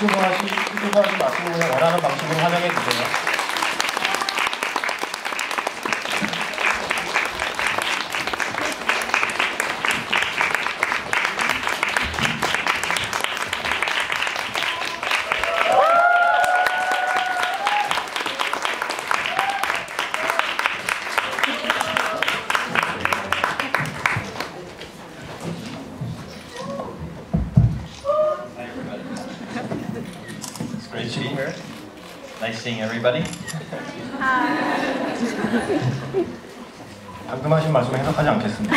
수줍어하지 마시고 그냥 원하는 방식으로 환영해 주세요. Great to be here. Nice seeing everybody. 방금 하신 말씀 해석하지 않겠습니다.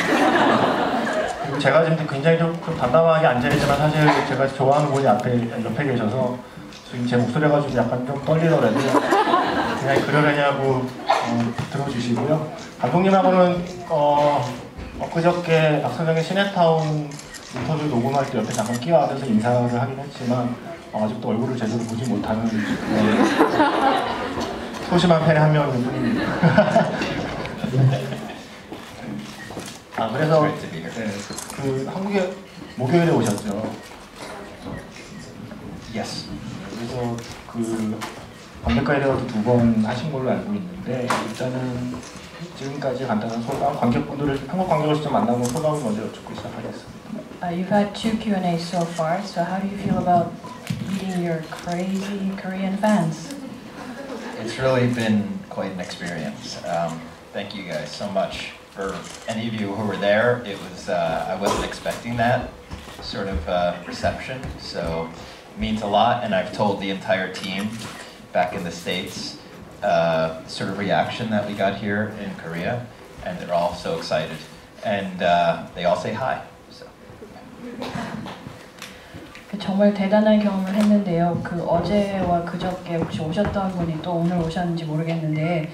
그리고 제가 지금 굉장히 좀 담담하게 앉아있지만 사실 제가 좋아하는 분이 옆에 계셔서 지금 제 목소리가 좀 약간 좀 떨리더라도 그냥 그러려냐고 들어주시고요. 감독님하고는 엊그저께 박선영의 시네타운 인터뷰 녹음할 때 옆에 잠깐 끼어앉아서 인사를 하긴 했지만 아직도 얼굴을 제대로 보지 못하는 소심한 팬의 한 명일 뿐입니다. 그래서 그 한국에 목요일에 오셨죠? Yes. 그래서 그 관객과 일회도 2번 하신 걸로 알고 있는데 일단은 지금까지 간단한 소감, 관객분들을 한국 관객을 직접 만나본 소감을 먼저 여쭙고 시작하겠습니다. You've had 2 Q&As so far, so how do you feel about meeting your crazy Korean fans? It's really been quite an experience. Thank you guys so much. For any of you who were there, it was I wasn't expecting that sort of reception, so it means a lot. And I've told the entire team back in the States sort of reaction that we got here in Korea, and they're all so excited, and they all say hi. So. 정말 대단한 경험을 했는데요. 그 어제와 그저께 혹시 오셨던 분이 또 오늘 오셨는지 모르겠는데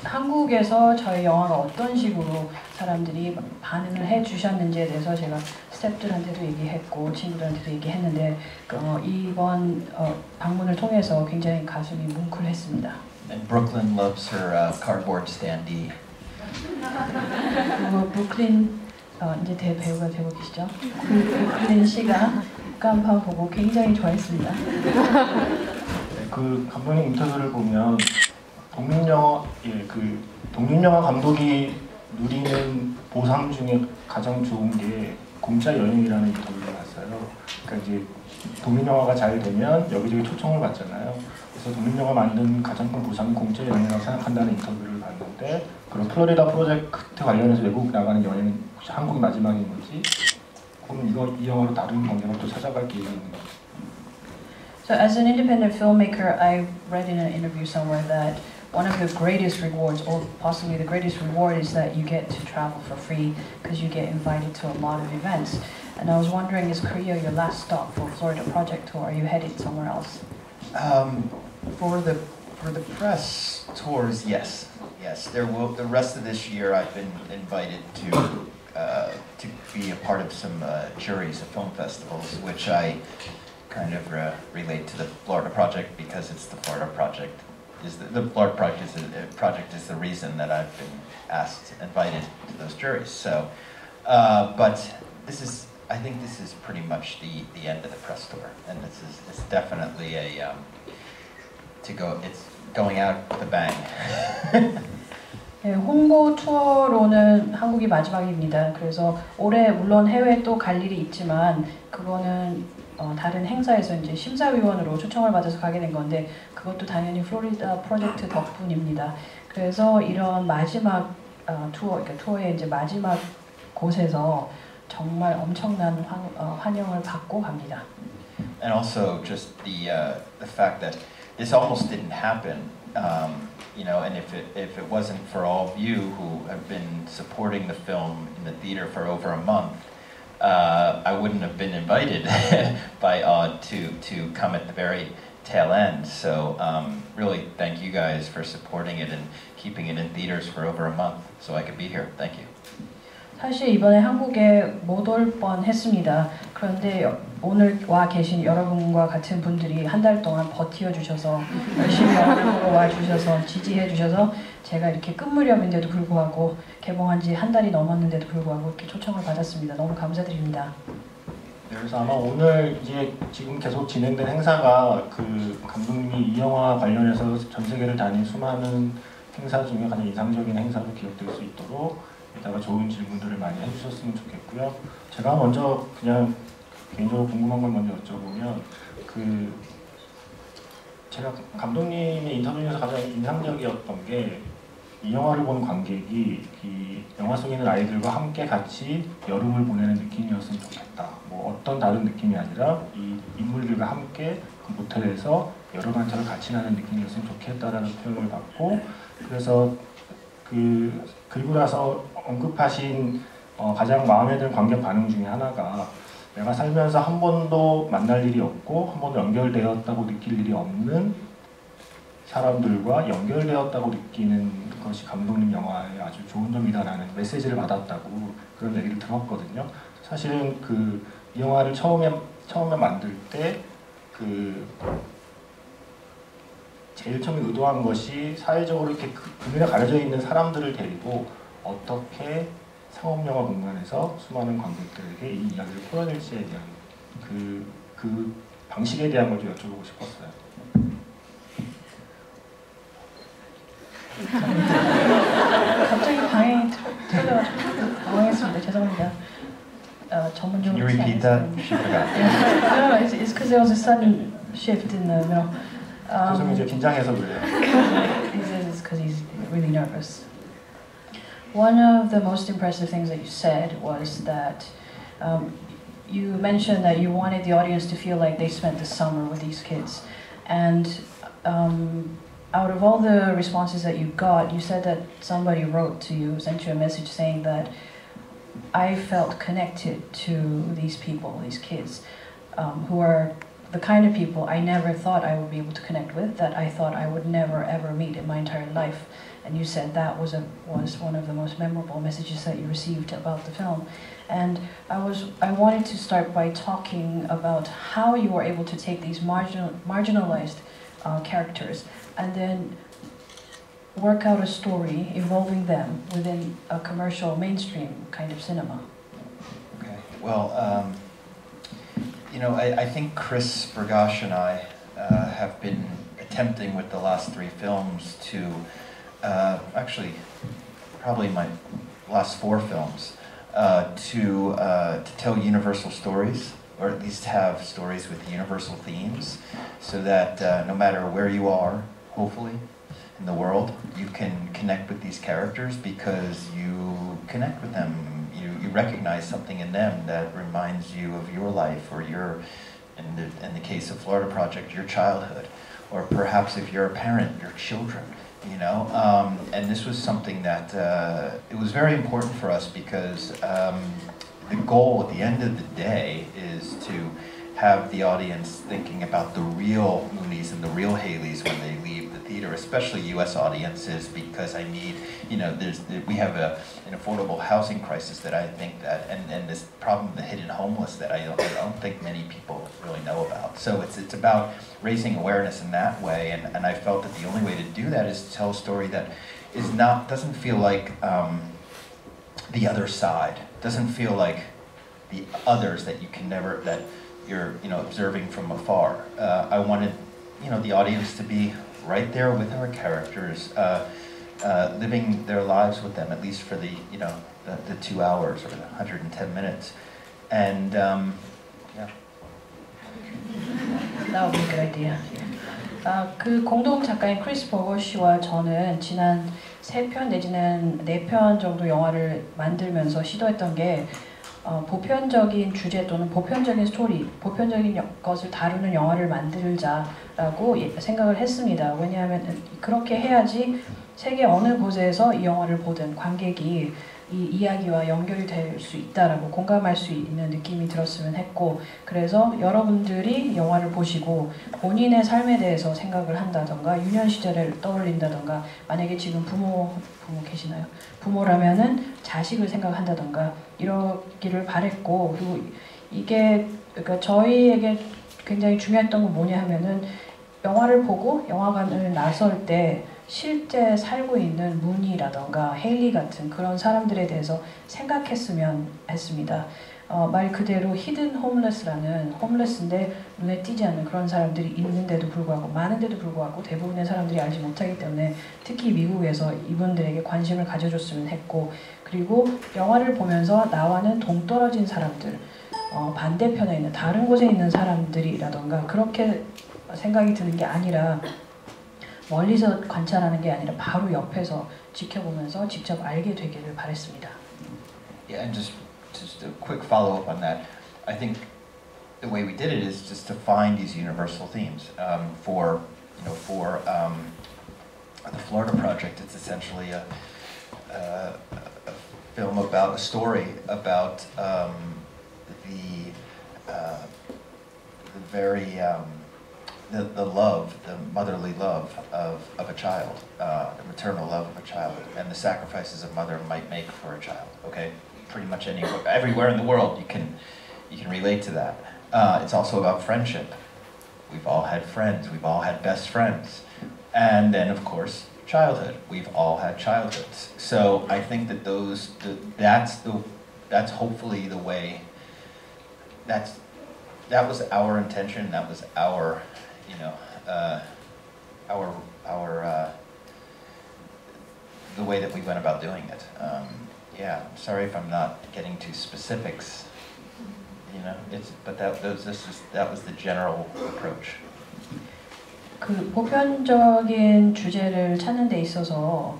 한국에서 저희 영화가 어떤 식으로 사람들이 반응을 해주셨는지에 대해서 제가 스태프들한테도 얘기했고 친구들한테도 얘기했는데 이번 방문을 통해서 굉장히 가슴이 뭉클했습니다. And Brooklyn loves her cardboard standee. 그리고 브루클린 이제 대배우가 되고 계시죠? 브루클린 씨가 깜판 보고 굉장히 좋아했습니다. 그 감독님 인터뷰를 보면 독립영화 감독이 누리는 보상 중에 가장 좋은 게 공짜 여행이라는 인터뷰를 봤어요. 그러니까 이제 독립영화가 잘 되면 여기저기 초청을 받잖아요. 그래서 독립영화 만든 가장 큰 보상이 공짜 여행이라고 생각한다는 인터뷰를 봤는데 그런 플로리다 프로젝트 관련해서 외국 나가는 여행은 혹시 한국이 마지막인 건지 그럼 이 영화로 다른 관계가 또 찾아갈 계획이 있는 건지. So as an independent filmmaker, I read in an interview somewhere that one of the greatest rewards, or possibly the greatest reward, is that you get to travel for free because you get invited to a lot of events. And I was wondering, is Korea your last stop for Florida Project Tour? Are you headed somewhere else? For the press tours, yes. There will. The rest of this year, I've been invited to be a part of some juries of film festivals, which I kind of relate to the Florida Project because it's the Florida Project. The Florida Project is the reason that I've been invited to those juries. So, but I think this is pretty much the end of the press tour, and it's definitely it's going out with a bang. 네, 홍보 투어로는 한국이 마지막입니다. 그래서 올해 물론 해외 또 갈 일이 있지만 그거는 다른 행사에서 이제 심사위원으로 초청을 받아서 가게 된 건데 그것도 당연히 플로리다 프로젝트 덕분입니다. 그래서 이런 마지막 그러니까 투어의 이제 마지막 곳에서 정말 엄청난 환영을 받고 갑니다. And also just the fact that this almost didn't happen. And if it wasn't for all of you who have been supporting the film in the theater for over a month, I wouldn't have been invited by Odd to come at the very tail end. So really, thank you guys for supporting it and keeping it in theaters for over a month, so I could be here. Thank you. 사실 이번에 한국에 못 올 뻔했습니다. 그런데 오늘 와 계신 여러분과 같은 분들이 한 달 동안 버티어 주셔서 열심히 영화를 보러 와 주셔서 지지해 주셔서 제가 이렇게 끝 무렵인데도 불구하고 개봉한 지 한 달이 넘었는데도 불구하고 이렇게 초청을 받았습니다. 너무 감사드립니다. 그래서 아마 오늘 이제 지금 계속 진행된 행사가 그 감독님이 이 영화 관련해서 전 세계를 다닌 수많은 행사 중에 가장 인상적인 행사로 기억될 수 있도록 이따가 좋은 질문들을 많이 해주셨으면 좋겠고요. 제가 먼저 그냥 개인적으로 궁금한 걸 먼저 여쭤보면 제가 감독님의 인터뷰에서 가장 인상적이었던 게 이 영화를 본 관객이 이 영화 속에 있는 아이들과 함께 같이 여름을 보내는 느낌이었으면 좋겠다. 뭐 어떤 다른 느낌이 아니라 이 인물들과 함께 그 모텔에서 여름 한철을 같이 나는 느낌이었으면 좋겠다라는 표현을 받고 그래서 그리고 나서 언급하신 가장 마음에 드는 관객 반응 중에 하나가 내가 살면서 한 번도 만날 일이 없고 한 번도 연결되었다고 느낄 일이 없는 사람들과 연결되었다고 느끼는 것이 감독님 영화의 아주 좋은 점이다라는 메시지를 받았다고 그런 얘기를 들었거든요. 사실은 이 영화를 처음에 만들 때 제일 처음에 의도한 것이 사회적으로 이렇게 그늘에 가려져 있는 사람들을 데리고 어떻게 상업영화 공간에서 수많은 관객들에게 이 이야기를 풀어낼지에 대한 그 방식에 대한 걸 좀 여쭤보고 싶었어요. 갑자기 방향이 틀려가지고 당황했습니다. 죄송합니다. Can you repeat that? She forgot. No, it's because there was a sudden shift in the middle. 죄송해요. 이제 긴장해서 그래요. It's because he's really nervous. One of the most impressive things that you said was that you mentioned that you wanted the audience to feel like they spent the summer with these kids. And out of all the responses that you got, you said that somebody wrote to you, sent you a message saying that I felt connected to these people, these kids, who are the kind of people I never thought I would be able to connect with, that I thought I would never ever meet in my entire life. And you said that was one of the most memorable messages that you received about the film. And I wanted to start by talking about how you were able to take these marginalized characters and then work out a story involving them within a commercial mainstream kind of cinema. Okay. Well, I think Chris Bergosh and I have been attempting with the last 3 films to actually probably my last 4 films to tell universal stories, or at least have stories with universal themes, so that no matter where you are, hopefully, in the world, you can connect with these characters because you connect with them. You recognize something in them that reminds you of your life, or in the case of Florida Project, your childhood, or perhaps if you're a parent, your children. And this was something that it was very important for us because the goal at the end of the day is to have the audience thinking about the real Moonies and the real Haleys when they leave the theater, especially U.S. audiences, because we have an affordable housing crisis that I think that, and this problem of the hidden homeless that I don't think many people really know about. So it's about raising awareness in that way, and I felt that the only way to do that is to tell a story that doesn't feel like the other side, doesn't feel like the others that you're observing from afar. I wanted the audience to be right there with our characters, living their lives with them, at least for the 2 hours or the 110 minutes, and yeah. That would be a good idea. 그 공동 작가인 크리스 버거 씨와 저는 지난 3편 내지는 4편 정도 영화를 만들면서 시도했던 게 보편적인 주제 또는 보편적인 스토리, 보편적인 것을 다루는 영화를 만들자라고 생각을 했습니다. 왜냐하면 그렇게 해야지 세계 어느 곳에서 이 영화를 보든 관객이 이 이야기와 연결이 될 수 있다라고 공감할 수 있는 느낌이 들었으면 했고, 그래서 여러분들이 영화를 보시고 본인의 삶에 대해서 생각을 한다던가 유년 시절을 떠올린다던가, 만약에 지금 부모 계시나요? 부모라면은 자식을 생각한다던가 이러기를 바랬고, 그리고 이게 그러니까 저희에게 굉장히 중요했던 건 뭐냐 하면은 영화를 보고 영화관을 나설 때 실제 살고 있는 문이라던가 헤일리 같은 그런 사람들에 대해서 생각했으면 했습니다. 말 그대로 히든 홈레스라는 홈레스인데 눈에 띄지 않는 그런 사람들이 있는데도 불구하고 많은데도 불구하고 대부분의 사람들이 알지 못하기 때문에 특히 미국에서 이분들에게 관심을 가져줬으면 했고 그리고 영화를 보면서 나와는 동떨어진 사람들 반대편에 있는 다른 곳에 있는 사람들이라던가 그렇게 생각이 드는 게 아니라 멀리서 관찰하는 게 아니라 바로 옆에서 지켜보면서 직접 알게 되기를 바랬습니다. Yeah, and just a quick follow-up on that. I think the way we did it is just to find these universal themes. For the Florida Project, it's essentially a film about a story about the love, the motherly love of a child, the maternal love of a child, and the sacrifices a mother might make for a child. Okay, pretty much everywhere in the world you can relate to that. It's also about friendship. We've all had friends. We've all had best friends, and then of course childhood. We've all had childhoods. So I think that that's hopefully the way. That was our intention. That was our the way that we went about doing it. Yeah, I'm sorry if I'm not getting to specifics. But that was the general approach. 그 보편적인 주제를 찾는 데 있어서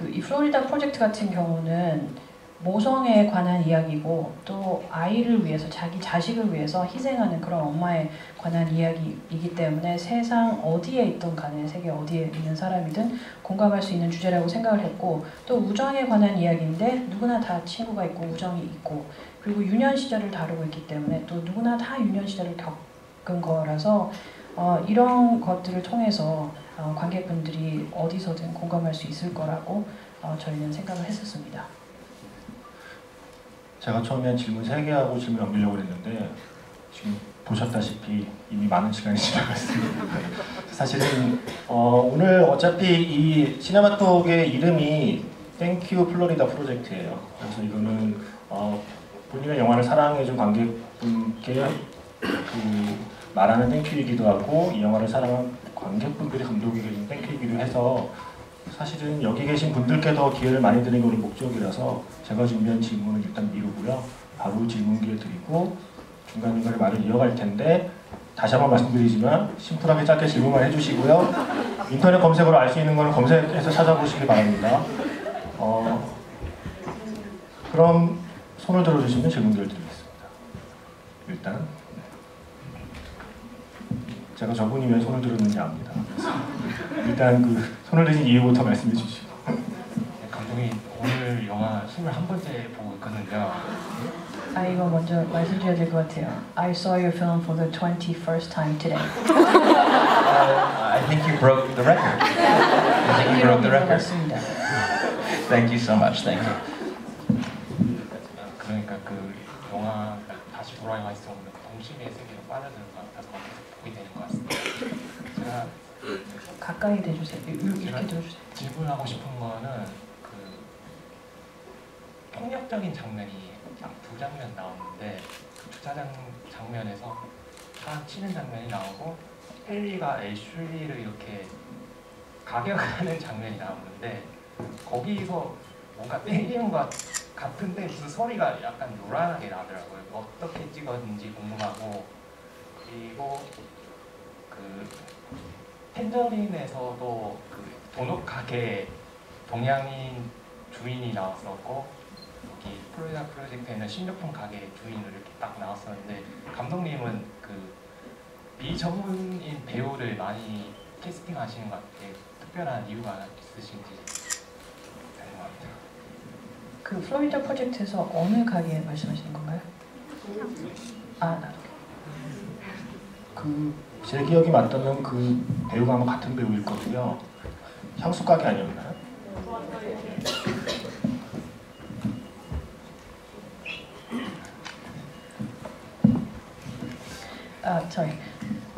이 플로리다 프로젝트 같은 경우는 모성에 관한 이야기고 또 아이를 위해서 자기 자식을 위해서 희생하는 그런 엄마에 관한 이야기이기 때문에 세상 어디에 있던 간에 세계 어디에 있는 사람이든 공감할 수 있는 주제라고 생각을 했고 또 우정에 관한 이야기인데 누구나 다 친구가 있고 우정이 있고 그리고 유년 시절을 다루고 있기 때문에 또 누구나 다 유년 시절을 겪은 거라서 이런 것들을 통해서 관객분들이 어디서든 공감할 수 있을 거라고 저희는 생각을 했었습니다. 제가 처음에 질문 3개 하고 질문 넘기려고 했는데 지금 보셨다시피 이미 많은 시간이 지나갔습니다. 사실은 오늘 어차피 이 시네마톡의 이름이 땡큐 플로리다 프로젝트예요. 그래서 이거는 본인의 영화를 사랑해준 관객분께 말하는 땡큐이기도 하고 이 영화를 사랑한 관객분들이 감독에게 준 땡큐이기도 해서 사실은 여기 계신 분들께도 기회를 많이 드리는 것이 목적이라서 제가 준비한 질문은 일단 미루고요. 바로 질문 기회 드리고 중간중간에 말을 이어갈 텐데 다시 한번 말씀드리지만 심플하게 짧게 질문만 해주시고요. 인터넷 검색으로 알 수 있는 거는 검색해서 찾아보시기 바랍니다. 그럼 손을 들어주시면 질문 기회를 드리겠습니다. 일단 제가 저분이 왜 손을 들었는지 압니다. 일단 그 손을 드신 이유부터 말씀해 주시죠. 감독이 오늘 영화 21번째 보고 있거든요. 이거 먼저 말씀드려야 될 것 같아요. I saw your film for the 21st time today. I think you broke the record. I think you broke the record. Thank you so much. Thank you. 그러니까 그 영화가 다시 돌아와 있어 오는 동심의 세계로 빠져들어가서 보게 되는 것 같습니다. 제가 가까이 대주세요. 이렇게 들어주세요. 질문하고 싶은 거는 그 폭력적인 장면이 딱 2장면 나오는데 그 주차장 장면에서 차 치는 장면이 나오고 헨리가 애슐리를 이렇게 가격하는 장면이 나오는데 거기서 뭔가 때리는 것 같은데 무슨 소리가 약간 요란하게 나더라고요. 어떻게 찍었는지 궁금하고 그리고 그 텐저린에서도 그 도넛 가게 동양인 주인이 나왔었고 여기 플로리다 프로젝트에는 식료품 가게 주인으로 이렇게 딱 나왔었는데 감독님은 그 비전문인 배우를 많이 캐스팅하시는 것 같아요. 특별한 이유가 있으신지 궁금합니다. 그 플로리다 프로젝트에서 어느 가게 말씀하시는 건가요? 나도. 제 기억이 맞다면 그 배우가 아마 같은 배우일 거고요. 향수 가게 아니었나요? Sorry.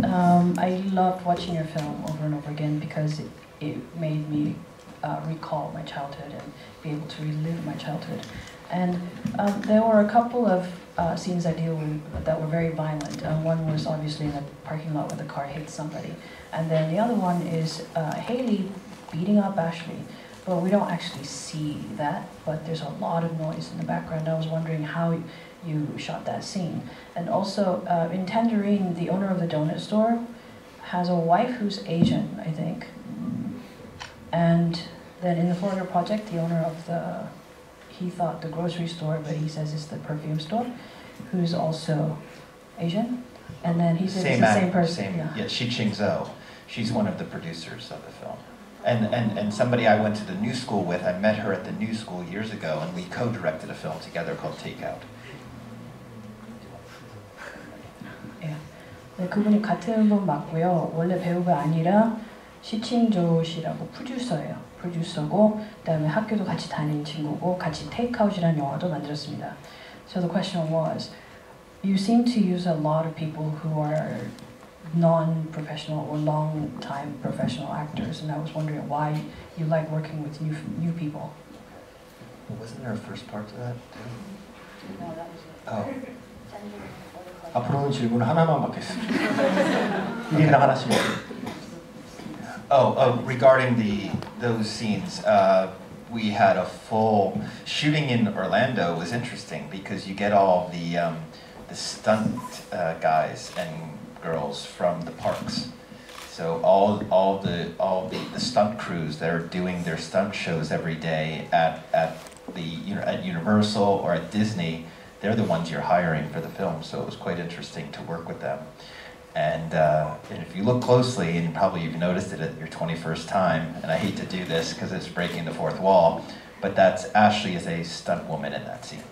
I loved watching your film over and over again because it made me recall my childhood and be able to relive my childhood. And there were a couple of scenes that were very violent. One was obviously in a parking lot where the car hit somebody, and then the other one is Haley beating up Ashley. But we don't actually see that, but there's a lot of noise in the background. I was wondering how you shot that scene. And also, in Tangerine, the owner of the donut store has a wife who's Asian, I think. And then in the Foreigner Project, the owner of he thought the grocery store, but he says it's the perfume store, who's also Asian. And then he says it's the same person. Yeah, Shi Ching-zo. She's one of the producers of the film. And somebody I went to the New School with, I met her at the New School years ago, and we co-directed a film together called Takeout. 예, 네, 그분이 같은 분 맞고요. 원래 배우가 아니라 시칭조 씨라고 프로듀서예요. 프로듀서고 그다음에 학교도 같이 다니는 친구고 같이 테이크아웃이라는 영화도 만들었습니다. So the question was, you seem to use a lot of people who are non-professional or long-time professional actors, and I was wondering why you like working with new people. Wasn't there a first part to that? No, that was it. Oh. 앞으로는 질문 하나만 받겠습니다. 1인당 하나씩. Regarding those scenes, we had a full shooting in Orlando. Was interesting because you get all the stunt guys and girls from the parks. So all the stunt crews that are doing their stunt shows every day at Universal or at Disney, they're the ones you're hiring for the film. So it was quite interesting to work with them. And if you look closely, and probably you've noticed it at your 21st time, and I hate to do this because it's breaking the fourth wall, but that's Ashley is a stunt woman in that scene.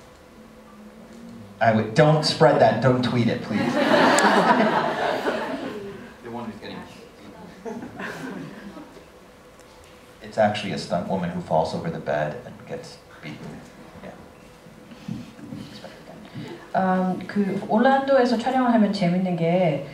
Don't spread that, don't tweet it, please. The one who's getting... It's actually a stunt woman who falls over the bed and gets beaten. 그 올란도에서 촬영을 하면 재밌는 게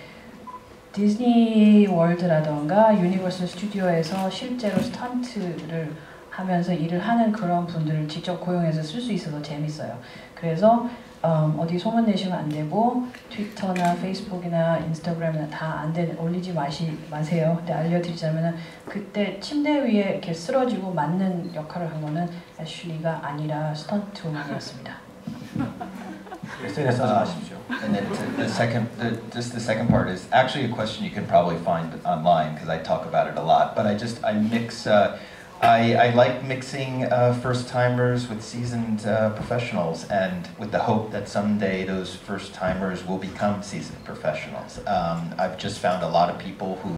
디즈니 월드라던가 유니버설 스튜디오에서 실제로 스턴트를 하면서 일을 하는 그런 분들을 직접 고용해서 쓸 수 있어서 재밌어요. 그래서 어디 소문 내시면 안 되고 트위터나 페이스북이나 인스타그램이나 다 안 되는 올리지 마세요. 근데 알려드리자면은 그때 침대 위에 이렇게 쓰러지고 맞는 역할을 한 거는 애슐리가 아니라 스턴트 우먼이었습니다. SNS 하지 마십시오. And then the second part is actually a question you can probably find online because I talk about it a lot. But I mix. I like mixing first-timers with seasoned professionals, and with the hope that someday those first-timers will become seasoned professionals. I've just found a lot of people who